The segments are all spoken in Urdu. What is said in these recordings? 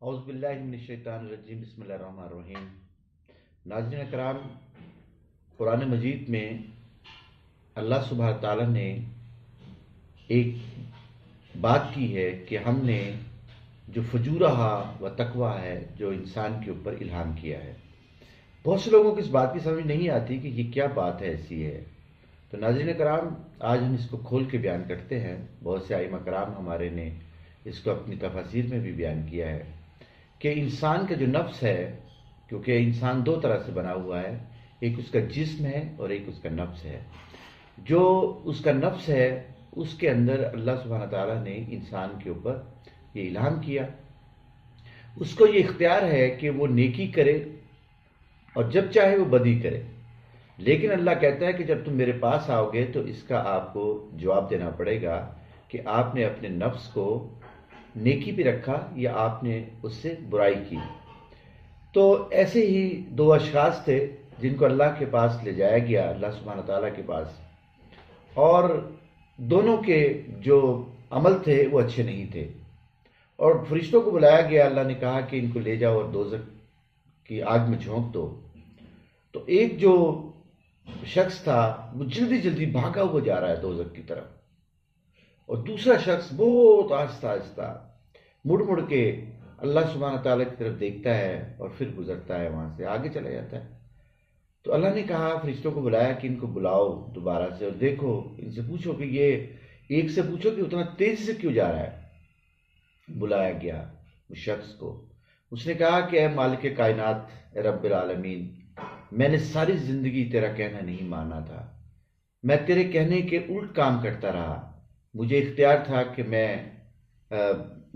اعوذ باللہ من الشیطان الرجیم، بسم اللہ الرحمن الرحیم۔ ناظرین کرام، قرآن مجید میں اللہ سبحانہ تعالیٰ نے ایک بات کی ہے کہ ہم نے جو فجورہ و تقویٰ ہے جو انسان کے اوپر الہام کیا ہے۔ بہت سے لوگوں کو اس بات کی سمجھ نہیں آتی کہ یہ کیا بات ہے ایسی ہے۔ تو ناظرین کرام، آج ہم اس کو کھول کے بیان کرتے ہیں۔ بہت سے ائمہ کرام ہمارے نے اس کو اپنی تفاسیر میں بھی بیان کیا ہے کہ انسان کا جو نفس ہے، کیونکہ انسان دو طرح سے بنا ہوا ہے، ایک اس کا جسم ہے اور ایک اس کا نفس ہے۔ جو اس کا نفس ہے اس کے اندر اللہ سبحانہ تعالیٰ نے انسان کے اوپر یہ الہام کیا، اس کو یہ اختیار ہے کہ وہ نیکی کرے اور جب چاہے وہ بدی کرے۔ لیکن اللہ کہتا ہے کہ جب تم میرے پاس آؤ گے تو اس کا آپ کو جواب دینا پڑے گا کہ آپ نے اپنے نفس کو نیکی پہ رکھا یا آپ نے اس سے برائی کی۔ تو ایسے ہی دو اشخاص تھے جن کو اللہ کے پاس لے جایا گیا، اللہ سبحانہ تعالیٰ کے پاس، اور دونوں کے جو عمل تھے وہ اچھے نہیں تھے، اور فرشتوں کو بلایا گیا۔ اللہ نے کہا کہ ان کو لے جاؤ اور دوزخ کی آگ میں جھونک دو۔ تو ایک جو شخص تھا وہ جلدی جلدی بھاگا ہوا جا رہا ہے دوزخ کی طرف، اور دوسرا شخص بہت آہستہ آہستہ مڑ مڑ کے اللہ سبحانہ تعالیٰ کی طرف دیکھتا ہے اور پھر گزرتا ہے، وہاں سے آگے چلا جاتا ہے۔ تو اللہ نے کہا، فرشتوں کو بلایا کہ ان کو بلاؤ دوبارہ سے اور دیکھو، ان سے پوچھو کہ یہ ایک سے پوچھو کہ اتنا تیزی سے کیوں جا رہا ہے۔ بلایا گیا اس شخص کو، اس نے کہا کہ اے مالک کائنات، اے رب العالمین، میں نے ساری زندگی تیرا کہنا نہیں مانا تھا، میں تیرے کہنے کے الٹ کام کرتا رہا، مجھے اختیار تھا کہ میں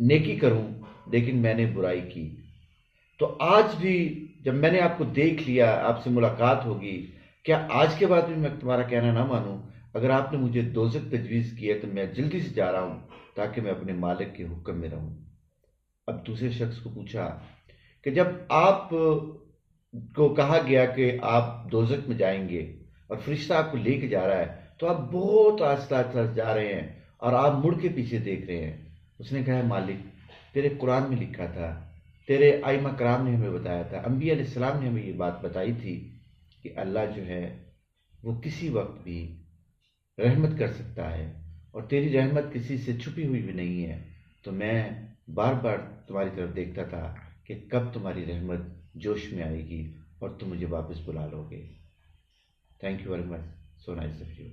نیکی کروں لیکن میں نے برائی کی۔ تو آج بھی جب میں نے آپ کو دیکھ لیا، آپ سے ملاقات ہوگی، کیا آج کے بعد بھی میں تمہارا کہنا نہ مانوں؟ اگر آپ نے مجھے دوزخ تجویز کی ہے تو میں جلدی سے جا رہا ہوں تاکہ میں اپنے مالک کے حکم میں رہوں۔ اب دوسرے شخص کو پوچھا کہ جب آپ کو کہا گیا کہ آپ دوزخ میں جائیں گے اور فرشتہ آپ کو لے کے جا رہا ہے تو آپ بہت آہستہ آہستہ جا رہے ہیں اور آپ مڑ کے پیچھے دیکھ رہے ہیں۔ اس نے کہا، مالک، تیرے قرآن میں لکھا تھا، تیرے ائمہ کرام نے ہمیں بتایا تھا، انبیاء علیہ السلام نے ہمیں یہ بات بتائی تھی کہ اللہ جو ہے وہ کسی وقت بھی رحمت کر سکتا ہے، اور تیری رحمت کسی سے چھپی ہوئی بھی نہیں ہے۔ تو میں بار بار تمہاری طرف دیکھتا تھا کہ کب تمہاری رحمت جوش میں آئے گی اور تم مجھے واپس بلا لو گے۔ Thank you very much, so nice of you.